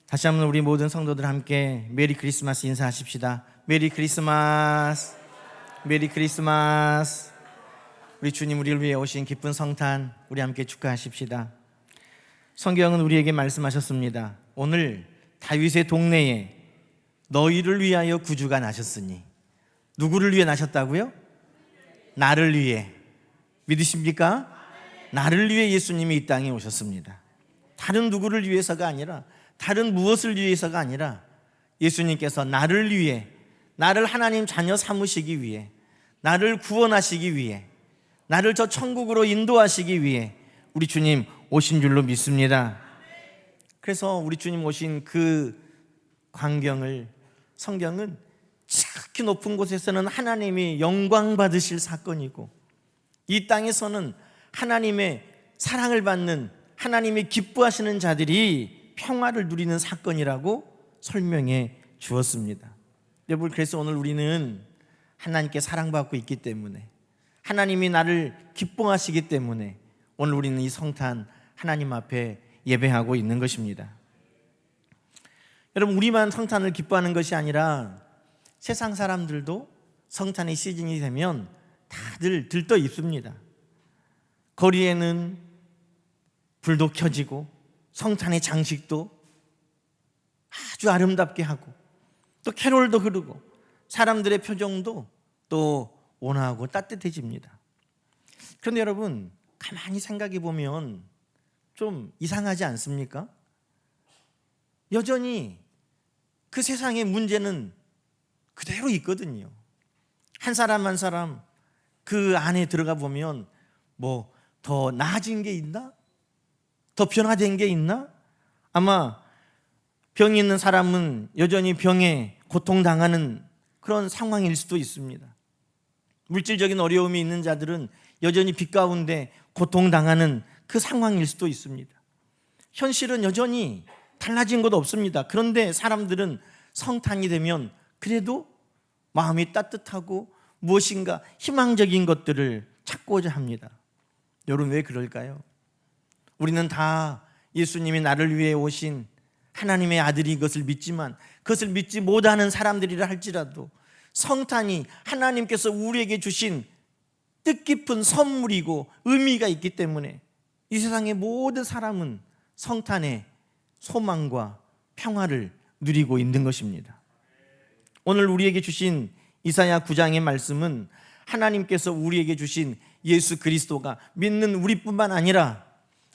다시 한번 우리 모든 성도들 함께 메리 크리스마스 인사하십시다. 메리 크리스마스, 메리 크리스마스. 우리 주님 우리를 위해 오신 기쁜 성탄 우리 함께 축하하십시다. 성경은 우리에게 말씀하셨습니다. 오늘 다윗의 동네에 너희를 위하여 구주가 나셨으니. 누구를 위해 나셨다고요? 나를 위해. 믿으십니까? 나를 위해 예수님이 이 땅에 오셨습니다. 다른 누구를 위해서가 아니라, 다른 무엇을 위해서가 아니라 예수님께서 나를 위해, 나를 하나님 자녀 삼으시기 위해, 나를 구원하시기 위해, 나를 저 천국으로 인도하시기 위해 우리 주님 오신 줄로 믿습니다. 그래서 우리 주님 오신 그 광경을 성경은 지극히 높은 곳에서는 하나님이 영광 받으실 사건이고, 이 땅에서는 하나님의 사랑을 받는, 하나님이 기뻐하시는 자들이 평화를 누리는 사건이라고 설명해 주었습니다. 여러분, 그래서 오늘 우리는 하나님께 사랑받고 있기 때문에, 하나님이 나를 기뻐하시기 때문에 오늘 우리는 이 성탄 하나님 앞에 예배하고 있는 것입니다. 여러분, 우리만 성탄을 기뻐하는 것이 아니라 세상 사람들도 성탄의 시즌이 되면 다들 들떠 있습니다. 거리에는 불도 켜지고 성탄의 장식도 아주 아름답게 하고, 또 캐롤도 흐르고, 사람들의 표정도 또 온화하고 따뜻해집니다. 그런데 여러분, 가만히 생각해 보면 좀 이상하지 않습니까? 여전히 그 세상의 문제는 그대로 있거든요. 한 사람 한 사람 그 안에 들어가 보면 뭐 더 나아진 게 있나? 더 변화된 게 있나? 아마 병이 있는 사람은 여전히 병에 고통당하는 그런 상황일 수도 있습니다. 물질적인 어려움이 있는 자들은 여전히 빚 가운데 고통당하는 그 상황일 수도 있습니다. 현실은 여전히 달라진 것 없습니다. 그런데 사람들은 성탄이 되면 그래도 마음이 따뜻하고 무엇인가 희망적인 것들을 찾고자 합니다. 여러분, 왜 그럴까요? 우리는 다 예수님이 나를 위해 오신 하나님의 아들이 것을 믿지만, 그것을 믿지 못하는 사람들이라 할지라도 성탄이 하나님께서 우리에게 주신 뜻깊은 선물이고 의미가 있기 때문에 이 세상의 모든 사람은 성탄의 소망과 평화를 누리고 있는 것입니다. 오늘 우리에게 주신 이사야 9장의 말씀은 하나님께서 우리에게 주신 예수 그리스도가 믿는 우리뿐만 아니라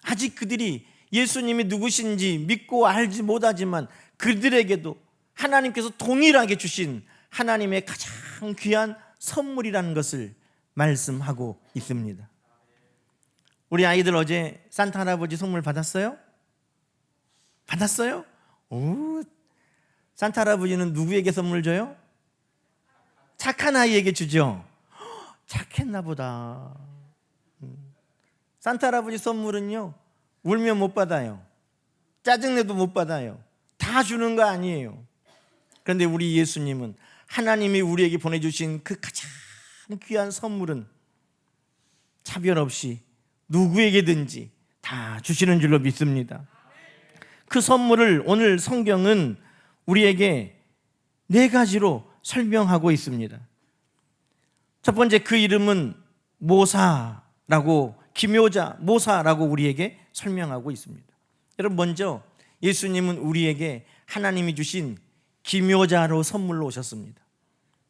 아직 그들이 예수님이 누구신지 믿고 알지 못하지만 그들에게도 하나님께서 동일하게 주신 하나님의 가장 귀한 선물이라는 것을 말씀하고 있습니다. 우리 아이들 어제 산타 할아버지 선물 받았어요? 받았어요? 오, 산타 할아버지는 누구에게 선물 줘요? 착한 아이에게 주죠. 착했나 보다. 산타 할아버지 선물은요, 울면 못 받아요. 짜증내도 못 받아요. 다 주는 거 아니에요. 그런데 우리 예수님은, 하나님이 우리에게 보내주신 그 가장 귀한 선물은 차별 없이 누구에게든지 다 주시는 줄로 믿습니다. 그 선물을 오늘 성경은 우리에게 4가지로 설명하고 있습니다. 첫 번째, 그 이름은 모사라고, 기묘자 모사라고 우리에게 설명하고 있습니다. 여러분, 먼저 예수님은 우리에게 하나님이 주신 기묘자로 선물로 오셨습니다.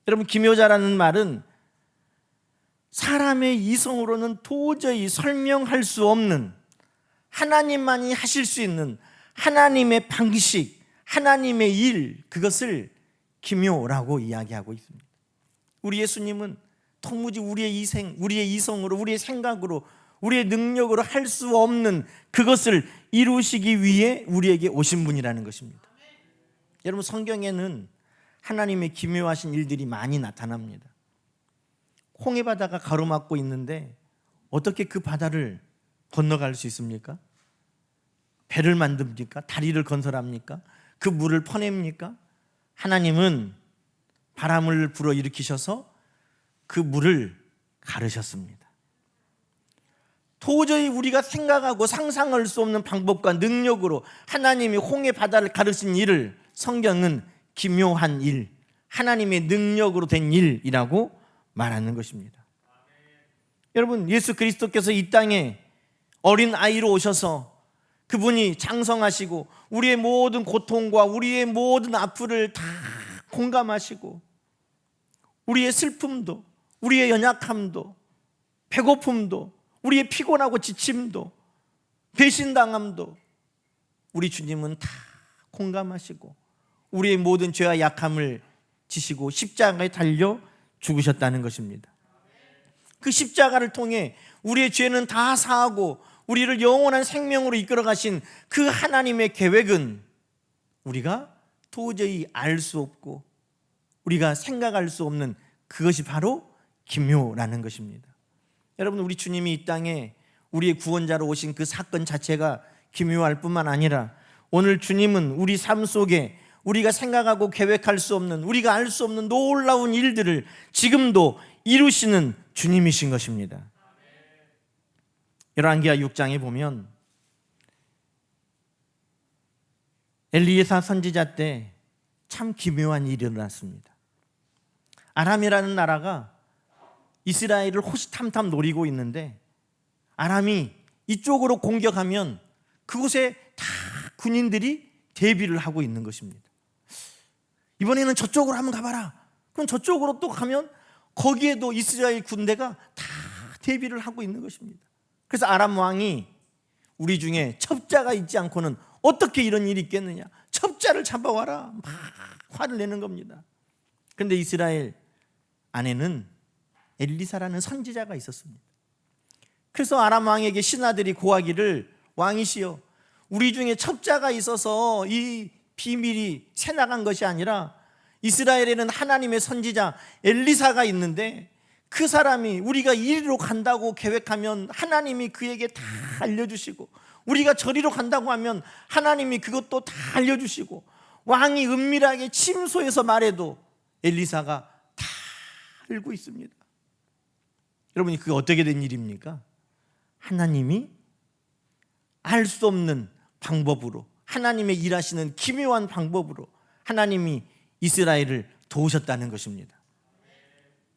여러분, 기묘자라는 말은 사람의 이성으로는 도저히 설명할 수 없는, 하나님만이 하실 수 있는 하나님의 방식, 하나님의 일, 그것을 기묘라고 이야기하고 있습니다. 우리 예수님은 도무지 우리의 이성으로, 우리의 생각으로, 우리의 능력으로 할 수 없는 그것을 이루시기 위해 우리에게 오신 분이라는 것입니다. 여러분, 성경에는 하나님의 기묘하신 일들이 많이 나타납니다. 홍해 바다가 가로막고 있는데 어떻게 그 바다를 건너갈 수 있습니까? 배를 만듭니까? 다리를 건설합니까? 그 물을 퍼냅니까? 하나님은 바람을 불어일으키셔서 그 물을 가르셨습니다. 도저히 우리가 생각하고 상상할 수 없는 방법과 능력으로 하나님이 홍해 바다를 가르신 일을 성경은 기묘한 일, 하나님의 능력으로 된 일이라고 말하는 것입니다. 여러분, 예수 그리스도께서 이 땅에 어린 아이로 오셔서 그분이 장성하시고 우리의 모든 고통과 우리의 모든 아픔을 다 공감하시고 우리의 슬픔도, 우리의 연약함도, 배고픔도, 우리의 피곤하고 지침도, 배신당함도 우리 주님은 다 공감하시고 우리의 모든 죄와 약함을 지시고 십자가에 달려 죽으셨다는 것입니다. 그 십자가를 통해 우리의 죄는 다 사하고 우리를 영원한 생명으로 이끌어 가신 그 하나님의 계획은 우리가 도저히 알 수 없고 우리가 생각할 수 없는 그것이 바로 기묘라는 것입니다. 여러분, 우리 주님이 이 땅에 우리의 구원자로 오신 그 사건 자체가 기묘할 뿐만 아니라 오늘 주님은 우리 삶 속에 우리가 생각하고 계획할 수 없는, 우리가 알 수 없는 놀라운 일들을 지금도 이루시는 주님이신 것입니다. 열왕기하 6장에 보면 엘리사 선지자 때 참 기묘한 일이 일어났습니다. 아람이라는 나라가 이스라엘을 호시탐탐 노리고 있는데 아람이 이쪽으로 공격하면 그곳에 다 군인들이 대비를 하고 있는 것입니다. 이번에는 저쪽으로 한번 가봐라. 그럼 저쪽으로 또 가면 거기에도 이스라엘 군대가 다 대비를 하고 있는 것입니다. 그래서 아람 왕이 우리 중에 첩자가 있지 않고는 어떻게 이런 일이 있겠느냐, 첩자를 잡아와라, 막 화를 내는 겁니다. 그런데 이스라엘 안에는 엘리사라는 선지자가 있었습니다. 그래서 아람 왕에게 신하들이 고하기를, 왕이시여, 우리 중에 첩자가 있어서 이 비밀이 새나간 것이 아니라 이스라엘에는 하나님의 선지자 엘리사가 있는데 그 사람이 우리가 이리로 간다고 계획하면 하나님이 그에게 다 알려주시고 우리가 저리로 간다고 하면 하나님이 그것도 다 알려주시고 왕이 은밀하게 침소에서 말해도 엘리사가 다 알고 있습니다. 여러분이 그게 어떻게 된 일입니까? 하나님이 알 수 없는 방법으로, 하나님의 일하시는 기묘한 방법으로 하나님이 이스라엘을 도우셨다는 것입니다.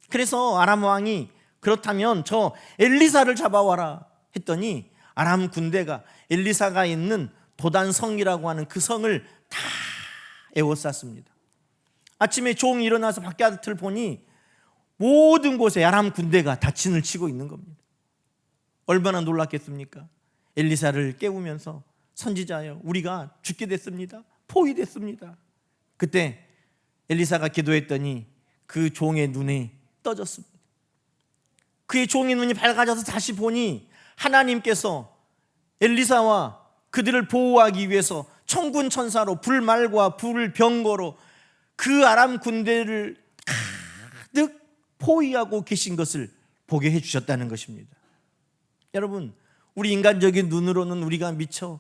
그래서 아람 왕이 그렇다면 저 엘리사를 잡아와라 했더니 아람 군대가 엘리사가 있는 도단성이라고 하는 그 성을 다 에워쌌습니다. 아침에 종이 일어나서 바깥을 보니 모든 곳에 아람 군대가 다 진을 치고 있는 겁니다. 얼마나 놀랐겠습니까? 엘리사를 깨우면서 선지자여, 우리가 죽게 됐습니다. 포위됐습니다. 그때 엘리사가 기도했더니 그 종의 눈이 떠졌습니다. 그의 종의 눈이 밝아져서 다시 보니 하나님께서 엘리사와 그들을 보호하기 위해서 천군 천사로 불말과 불병거로 그 아람 군대를 가득 포위하고 계신 것을 보게 해주셨다는 것입니다. 여러분, 우리 인간적인 눈으로는 우리가 미처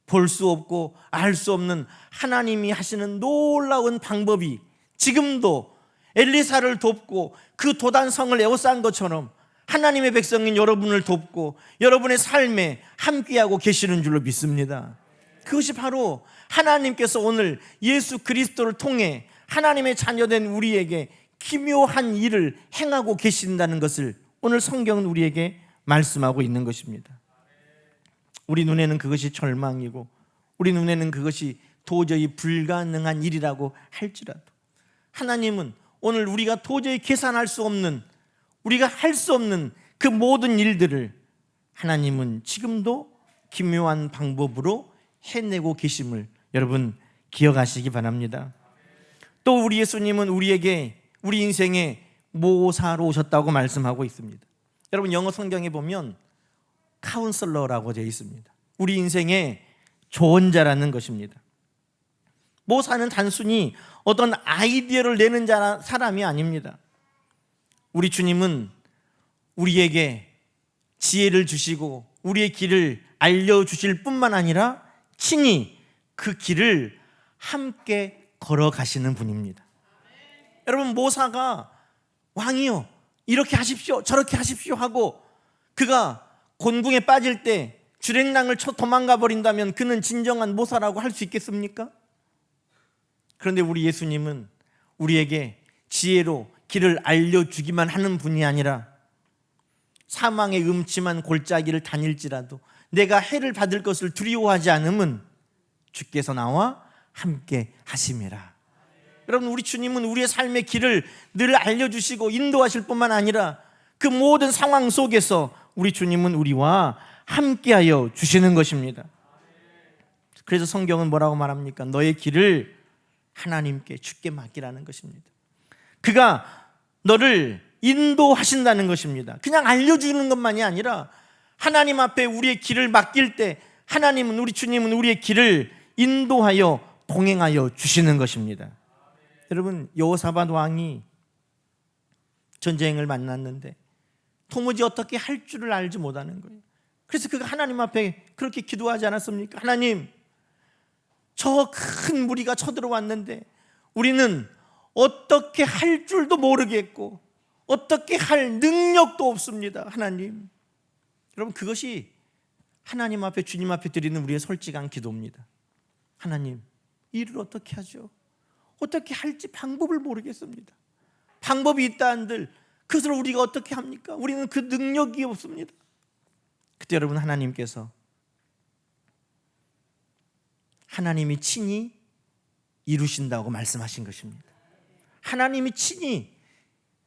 볼 수 없고 알 수 없는 하나님이 하시는 놀라운 방법이 지금도 엘리사를 돕고 그 도단성을 에워싼 것처럼 하나님의 백성인 여러분을 돕고 여러분의 삶에 함께하고 계시는 줄로 믿습니다. 그것이 바로 하나님께서 오늘 예수 그리스도를 통해 하나님의 자녀된 우리에게 기묘한 일을 행하고 계신다는 것을 오늘 성경은 우리에게 말씀하고 있는 것입니다. 우리 눈에는 그것이 절망이고 우리 눈에는 그것이 도저히 불가능한 일이라고 할지라도 하나님은 오늘 우리가 도저히 계산할 수 없는, 우리가 할 수 없는 그 모든 일들을 하나님은 지금도 기묘한 방법으로 해내고 계심을 여러분 기억하시기 바랍니다. 또 우리 예수님은 우리에게 우리 인생의 모사로 오셨다고 말씀하고 있습니다. 여러분 영어 성경에 보면 카운슬러라고 되어 있습니다. 우리 인생의 조언자라는 것입니다. 모사는 단순히 어떤 아이디어를 내는 사람이 아닙니다. 우리 주님은 우리에게 지혜를 주시고 우리의 길을 알려주실 뿐만 아니라 친히 그 길을 함께 걸어가시는 분입니다. 여러분 모사가 왕이요 이렇게 하십시오 저렇게 하십시오 하고 그가 곤궁에 빠질 때 주랭랑을 쳐 도망가 버린다면 그는 진정한 모사라고 할 수 있겠습니까? 그런데 우리 예수님은 우리에게 지혜로 길을 알려주기만 하는 분이 아니라 사망의 음침한 골짜기를 다닐지라도 내가 해를 받을 것을 두려워하지 않음은 주께서 나와 함께 하심이라. 여러분, 우리 주님은 우리의 삶의 길을 늘 알려주시고 인도하실 뿐만 아니라 그 모든 상황 속에서 우리 주님은 우리와 함께하여 주시는 것입니다. 그래서 성경은 뭐라고 말합니까? 너의 길을 하나님께, 주께 맡기라는 것입니다. 그가 너를 인도하신다는 것입니다. 그냥 알려주는 것만이 아니라 하나님 앞에 우리의 길을 맡길 때 하나님은, 우리 주님은 우리의 길을 인도하여 동행하여 주시는 것입니다. 여러분, 여호사밧 왕이 전쟁을 만났는데 도무지 어떻게 할 줄을 알지 못하는 거예요. 그래서 그가 하나님 앞에 그렇게 기도하지 않았습니까? 하나님, 저 큰 무리가 쳐들어왔는데 우리는 어떻게 할 줄도 모르겠고 어떻게 할 능력도 없습니다. 하나님, 여러분, 그것이 하나님 앞에, 주님 앞에 드리는 우리의 솔직한 기도입니다. 하나님, 일을 어떻게 하죠? 어떻게 할지 방법을 모르겠습니다. 방법이 있다 한들 그것을 우리가 어떻게 합니까? 우리는 그 능력이 없습니다. 그때 여러분, 하나님께서, 하나님이 친히 이루신다고 말씀하신 것입니다. 하나님이 친히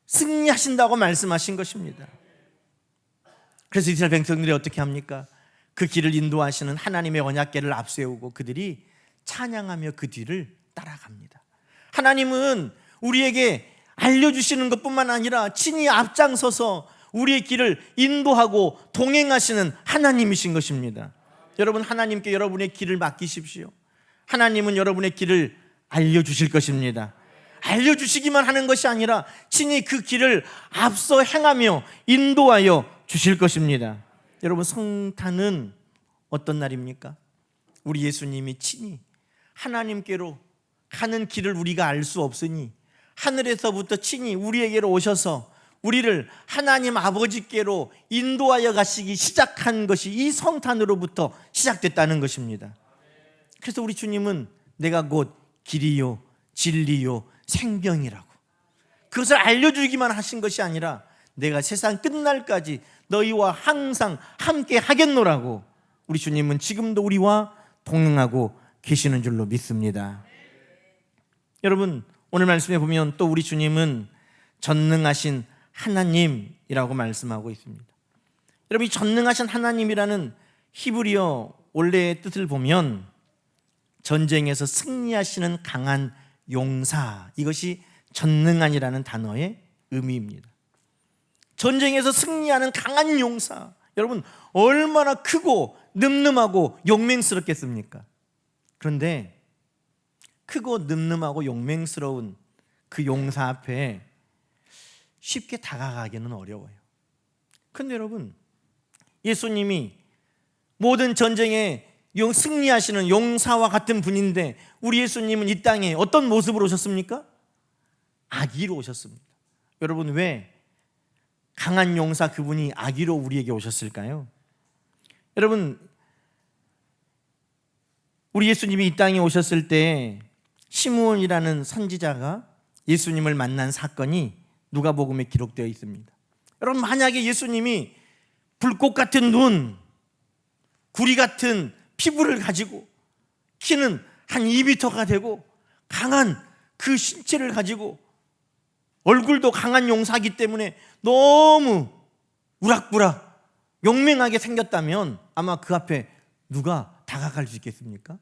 승리하신다고 말씀하신 것입니다. 그래서 이스라엘 백성들이 어떻게 합니까? 그 길을 인도하시는 하나님의 언약궤를 앞세우고 그들이 찬양하며 그 뒤를 따라갑니다. 하나님은 우리에게 알려주시는 것뿐만 아니라 친히 앞장서서 우리의 길을 인도하고 동행하시는 하나님이신 것입니다. 여러분, 하나님께 여러분의 길을 맡기십시오. 하나님은 여러분의 길을 알려주실 것입니다. 알려주시기만 하는 것이 아니라 친히 그 길을 앞서 행하며 인도하여 주실 것입니다. 여러분, 성탄은 어떤 날입니까? 우리 예수님이 친히 하나님께로 가는 길을 우리가 알 수 없으니 하늘에서부터 친히 우리에게로 오셔서 우리를 하나님 아버지께로 인도하여 가시기 시작한 것이 이 성탄으로부터 시작됐다는 것입니다. 그래서 우리 주님은 내가 곧 길이요 진리요 생명이라고, 그것을 알려주기만 하신 것이 아니라 내가 세상 끝날까지 너희와 항상 함께 하겠노라고 우리 주님은 지금도 우리와 동행하고 계시는 줄로 믿습니다. 여러분, 오늘 말씀에 보면 또 우리 주님은 전능하신 하나님이라고 말씀하고 있습니다. 여러분, 이 전능하신 하나님이라는 히브리어 원래의 뜻을 보면 전쟁에서 승리하시는 강한 용사, 이것이 전능한이라는 단어의 의미입니다. 전쟁에서 승리하는 강한 용사, 여러분, 얼마나 크고 늠름하고 용맹스럽겠습니까? 그런데 크고 늠름하고 용맹스러운 그 용사 앞에 쉽게 다가가기는 어려워요. 그런데 여러분, 예수님이 모든 전쟁에 승리하시는 용사와 같은 분인데 우리 예수님은 이 땅에 어떤 모습으로 오셨습니까? 아기로 오셨습니다. 여러분, 왜 강한 용사 그분이 아기로 우리에게 오셨을까요? 여러분, 우리 예수님이 이 땅에 오셨을 때 시므온이라는 선지자가 예수님을 만난 사건이 누가복음에 기록되어 있습니다. 여러분, 만약에 예수님이 불꽃 같은 눈, 구리 같은 피부를 가지고 키는 한 2m가 되고 강한 그 신체를 가지고 얼굴도 강한 용사이기 때문에 너무 우락부락 용맹하게 생겼다면 아마 그 앞에 누가 다가갈 수 있겠습니까?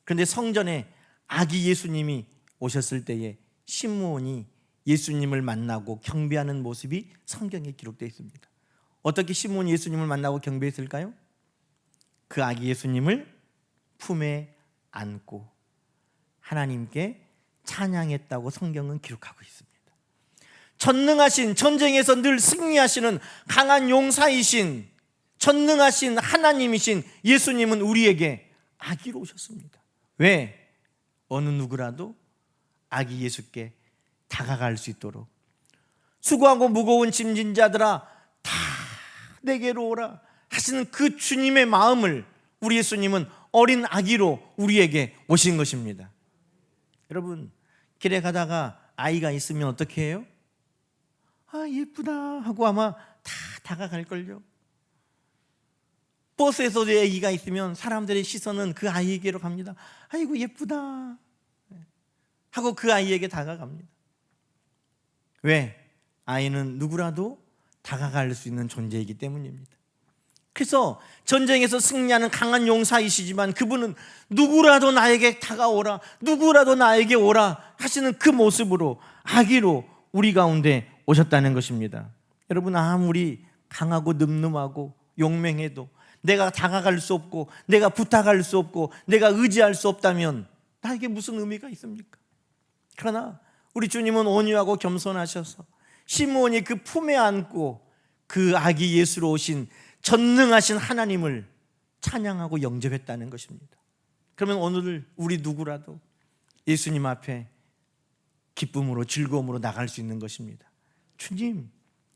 그런데 성전에 아기 예수님이 오셨을 때에 시므온이 예수님을 만나고 경배하는 모습이 성경에 기록되어 있습니다. 어떻게 시므온이 예수님을 만나고 경배했을까요? 그 아기 예수님을 품에 안고 하나님께 찬양했다고 성경은 기록하고 있습니다. 전능하신, 전쟁에서 늘 승리하시는 강한 용사이신, 전능하신 하나님이신 예수님은 우리에게 아기로 오셨습니다. 왜? 어느 누구라도 아기 예수께 다가갈 수 있도록. 수고하고 무거운 짐진 자들아 다 내게로 오라, 하시는 그 주님의 마음을 우리 예수님은 어린 아기로 우리에게 오신 것입니다. 여러분, 길에 가다가 아이가 있으면 어떻게 해요? 아, 예쁘다 하고 아마 다 다가갈걸요. 버스에서도 아기가 있으면 사람들의 시선은 그 아이에게로 갑니다. 아이고 예쁘다 하고 그 아이에게 다가갑니다. 왜? 아이는 누구라도 다가갈 수 있는 존재이기 때문입니다. 그래서 전쟁에서 승리하는 강한 용사이시지만 그분은 누구라도 나에게 다가오라, 누구라도 나에게 오라 하시는 그 모습으로 아기로 우리 가운데 오셨다는 것입니다. 여러분, 아무리 강하고 늠름하고 용맹해도 내가 다가갈 수 없고 내가 부탁할 수 없고 내가 의지할 수 없다면 나에게 무슨 의미가 있습니까? 그러나 우리 주님은 온유하고 겸손하셔서 시므온이 그 품에 안고 그 아기 예수로 오신 전능하신 하나님을 찬양하고 영접했다는 것입니다. 그러면 오늘 우리 누구라도 예수님 앞에 기쁨으로 즐거움으로 나갈 수 있는 것입니다. 주님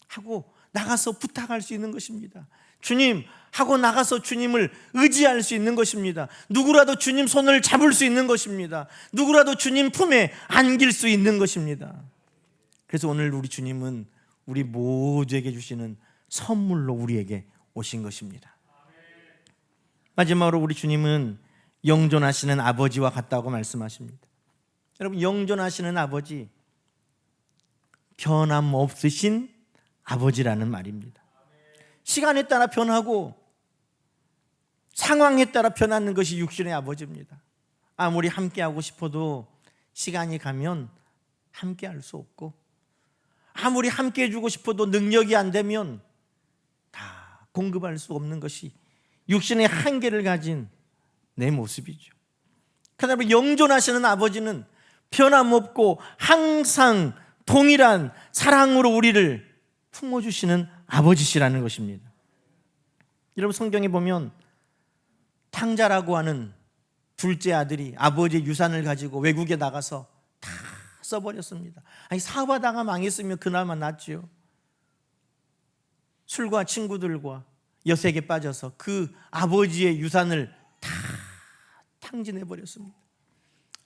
하고 나가서 부탁할 수 있는 것입니다. 주님 하고 나가서 주님을 의지할 수 있는 것입니다. 누구라도 주님 손을 잡을 수 있는 것입니다. 누구라도 주님 품에 안길 수 있는 것입니다. 그래서 오늘 우리 주님은 우리 모두에게 주시는 선물로 우리에게 오신 것입니다. 마지막으로 우리 주님은 영존하시는 아버지와 같다고 말씀하십니다. 여러분, 영존하시는 아버지, 변함없으신 아버지라는 말입니다. 시간에 따라 변하고 상황에 따라 변하는 것이 육신의 아버지입니다. 아무리 함께하고 싶어도 시간이 가면 함께할 수 없고, 아무리 함께해 주고 싶어도 능력이 안 되면 다 공급할 수 없는 것이 육신의 한계를 가진 내 모습이죠. 그러나 영존하시는 아버지는 변함없고 항상 동일한 사랑으로 우리를 품어주시는 아버지시라는 것입니다. 여러분, 성경에 보면 탕자라고 하는 둘째 아들이 아버지의 유산을 가지고 외국에 나가서 다 써버렸습니다. 아니, 사업하다가 망했으면 그나마 낫지요. 술과 친구들과 여색에 빠져서 그 아버지의 유산을 다 탕진해버렸습니다.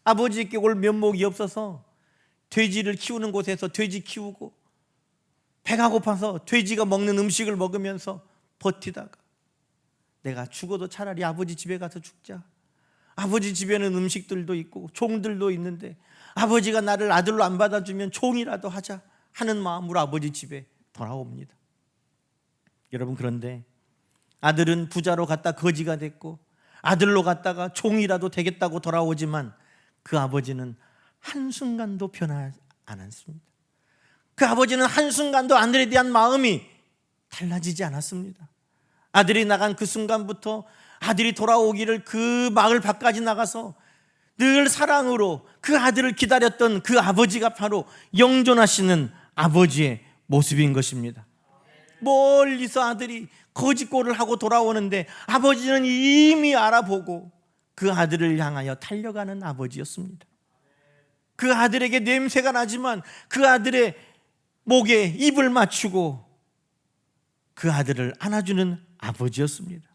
아버지께 올 면목이 없어서 돼지를 키우는 곳에서 돼지 키우고, 배가 고파서 돼지가 먹는 음식을 먹으면서 버티다가 내가 죽어도 차라리 아버지 집에 가서 죽자. 아버지 집에는 음식들도 있고 종들도 있는데 아버지가 나를 아들로 안 받아주면 종이라도 하자 하는 마음으로 아버지 집에 돌아옵니다. 여러분, 그런데 아들은 부자로 갔다 거지가 됐고 아들로 갔다가 종이라도 되겠다고 돌아오지만 그 아버지는 한순간도 변하지 않았습니다. 그 아버지는 한순간도 아들에 대한 마음이 달라지지 않았습니다. 아들이 나간 그 순간부터 아들이 돌아오기를 그 마을 밖까지 나가서 늘 사랑으로 그 아들을 기다렸던 그 아버지가 바로 영존하시는 아버지의 모습인 것입니다. 멀리서 아들이 거짓골을 하고 돌아오는데 아버지는 이미 알아보고 그 아들을 향하여 달려가는 아버지였습니다. 그 아들에게 냄새가 나지만 그 아들의 목에 입을 맞추고 그 아들을 안아주는 아버지였습니다.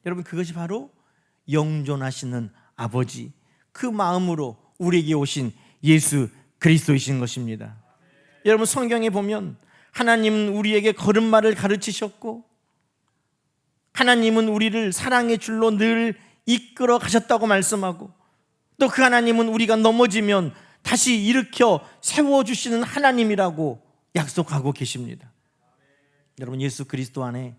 여러분, 그것이 바로 영존하시는 아버지, 그 마음으로 우리에게 오신 예수 그리스도이신 것입니다. 여러분, 성경에 보면 하나님은 우리에게 걸음마를 가르치셨고 하나님은 우리를 사랑의 줄로 늘 이끌어 가셨다고 말씀하고, 또 그 하나님은 우리가 넘어지면 다시 일으켜 세워주시는 하나님이라고 약속하고 계십니다. 여러분, 예수 그리스도 안에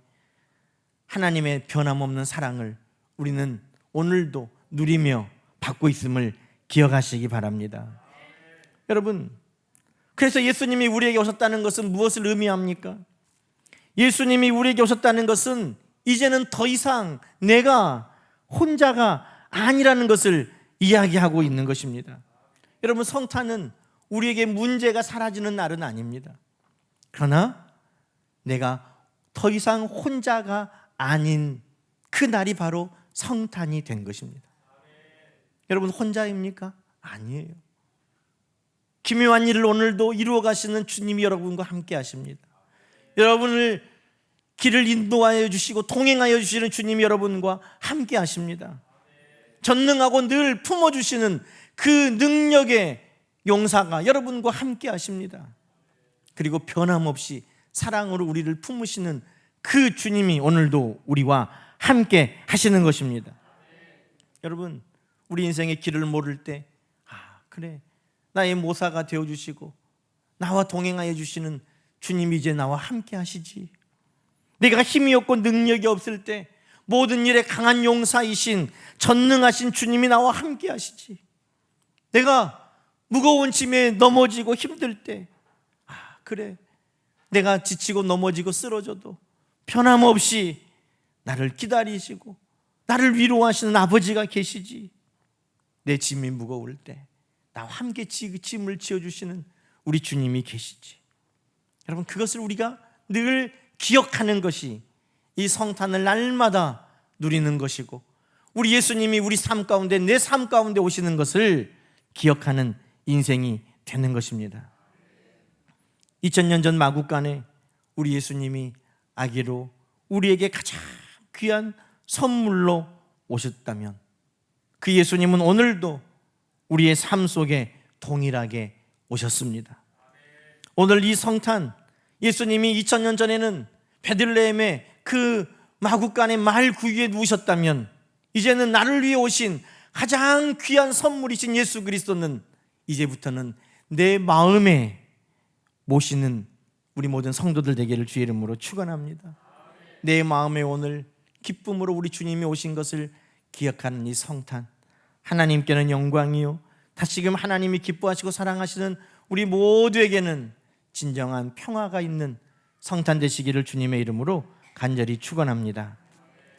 하나님의 변함없는 사랑을 우리는 오늘도 누리며 받고 있음을 기억하시기 바랍니다. 여러분, 그래서 예수님이 우리에게 오셨다는 것은 무엇을 의미합니까? 예수님이 우리에게 오셨다는 것은 이제는 더 이상 내가 혼자가 아니라는 것을 이야기하고 있는 것입니다. 여러분, 성탄은 우리에게 문제가 사라지는 날은 아닙니다. 그러나 내가 더 이상 혼자가 아닌 그 날이 바로 성탄이 된 것입니다. 여러분, 혼자입니까? 아니에요. 기묘한 일을 오늘도 이루어 가시는 주님이 여러분과 함께 하십니다. 여러분을 길을 인도하여 주시고 동행하여 주시는 주님이 여러분과 함께 하십니다. 전능하고 늘 품어주시는 그 능력의 용사가 여러분과 함께 하십니다. 그리고 변함없이 사랑으로 우리를 품으시는 그 주님이 오늘도 우리와 함께 하시는 것입니다. 여러분, 우리 인생의 길을 모를 때 그래, 나의 모사가 되어주시고 나와 동행하여 주시는 주님이 이제 나와 함께 하시지. 내가 힘이 없고 능력이 없을 때 모든 일에 강한 용사이신 전능하신 주님이 나와 함께 하시지. 내가 무거운 짐에 넘어지고 힘들 때 그래, 내가 지치고 넘어지고 쓰러져도 변함없이 나를 기다리시고 나를 위로하시는 아버지가 계시지. 내 짐이 무거울 때 나와 함께 짐을 지어주시는 우리 주님이 계시지. 여러분, 그것을 우리가 늘 기억하는 것이 이 성탄을 날마다 누리는 것이고, 우리 예수님이 우리 삶 가운데, 내 삶 가운데 오시는 것을 기억하는 인생이 되는 것입니다. 2000년 전 마국간에 우리 예수님이 아기로 우리에게 가장 귀한 선물로 오셨다면, 그 예수님은 오늘도 우리의 삶 속에 동일하게 오셨습니다. 오늘 이 성탄, 예수님이 2000년 전에는 베들레헴의 그 마국간의 말 구유에 누우셨다면, 이제는 나를 위해 오신 가장 귀한 선물이신 예수 그리스도는 이제부터는 내 마음에 모시는 우리 모든 성도들 되기를 주의 이름으로 축원합니다. 내 마음에 오늘 기쁨으로 우리 주님이 오신 것을 기억하는 이 성탄, 하나님께는 영광이요, 다시금 하나님이 기뻐하시고 사랑하시는 우리 모두에게는 진정한 평화가 있는 성탄 되시기를 주님의 이름으로 간절히 축원합니다.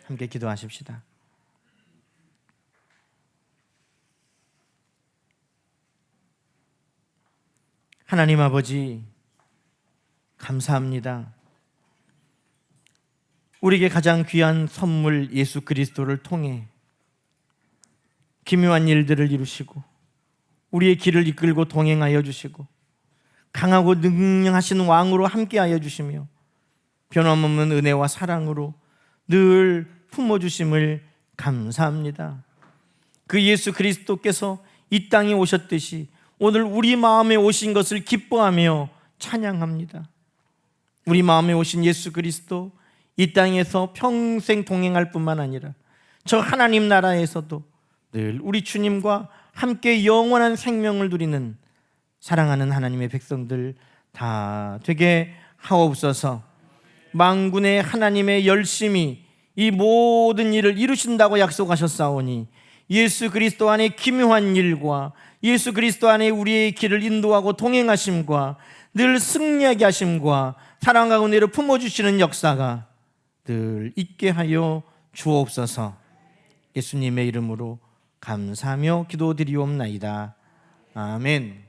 함께 기도하십시다. 하나님 아버지, 감사합니다. 우리에게 가장 귀한 선물 예수 그리스도를 통해 기묘한 일들을 이루시고 우리의 길을 이끌고 동행하여 주시고 강하고 능력하신 왕으로 함께하여 주시며 변함없는 은혜와 사랑으로 늘 품어주심을 감사합니다. 그 예수 그리스도께서 이 땅에 오셨듯이 오늘 우리 마음에 오신 것을 기뻐하며 찬양합니다. 우리 마음에 오신 예수 그리스도, 이 땅에서 평생 동행할 뿐만 아니라 저 하나님 나라에서도 늘 우리 주님과 함께 영원한 생명을 누리는 사랑하는 하나님의 백성들 다 되게 하옵소서. 만군의 하나님의 열심히 이 모든 일을 이루신다고 약속하셨사오니 예수 그리스도 안에 기묘한 일과 예수 그리스도 안에 우리의 길을 인도하고 동행하심과 늘 승리하게 하심과 사랑과 은혜로 품어주시는 역사가 늘 있게 하여 주옵소서. 예수님의 이름으로 감사하며 기도드리옵나이다. 아멘.